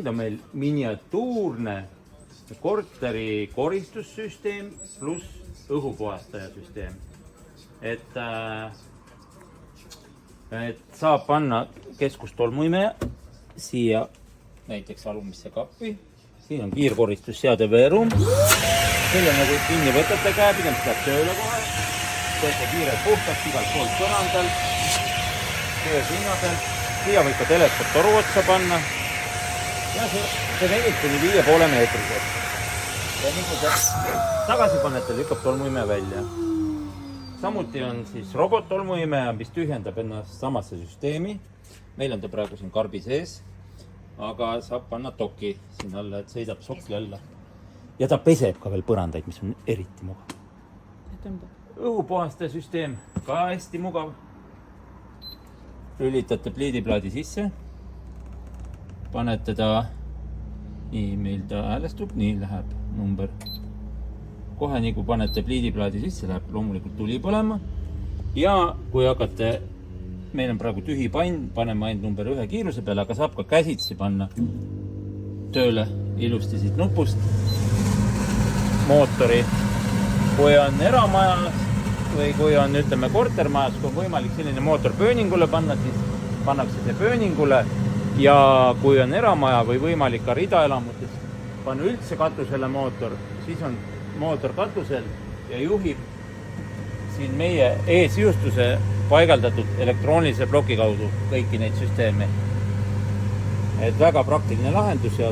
on meil miniatuurne korteri koristussüsteem pluss õhupuhastajasüsteem. Et saab panna keskustolmuimeja siia näiteks alumisse kappi. Siin on kiirkoristusseade veeruum. Selle nagu kinni võtate käepidem, saab tööle kohe. Teete kiirelt puhtaks igalt poolt põrandal. Töö sinnasel. Siia võib ka teleskop toru otsa panna. Ja see venib kuni 5,5 meetrised. Ja nii kui tagasi panete, lükkab tolmuimeja välja. Samuti on siis robot-tolmuimeja, mis tühjendab ennast samasse süsteemi. Meil on ta praegu siin karbi sees, aga saab panna toki siin alla, et sõidab sokli alla. Ja ta peseb ka veel põrandaid, mis on eriti mugav. Õhupuhastaja süsteem ka hästi mugav. Lülitate pliidiplaadi sisse. Panete ta, nii meil ta häälestub, nii läheb number. Kohe nii kui panete pliidiplaadi sisse, läheb loomulikult tuli põlema. Ja kui hakkate, meil on praegu tühi pann, paneme ainult number 1 kiiruse peale, aga saab ka käsitsi panna tööle ilusti siit nupust mootori. Kui on eramajas või kui on, ütleme, kortermajas, kui on võimalik selline mootor pööningule panna, siis pannakse see pööningule. Ja kui on eramaja või võimalik ka ridaelamutis panna üldse katusele mootor, siis on mootor katusel ja juhib siin meie e-sisustuse paigaldatud elektroonilise ploki kaudu kõiki neid süsteeme. Et väga praktiline lahendus ja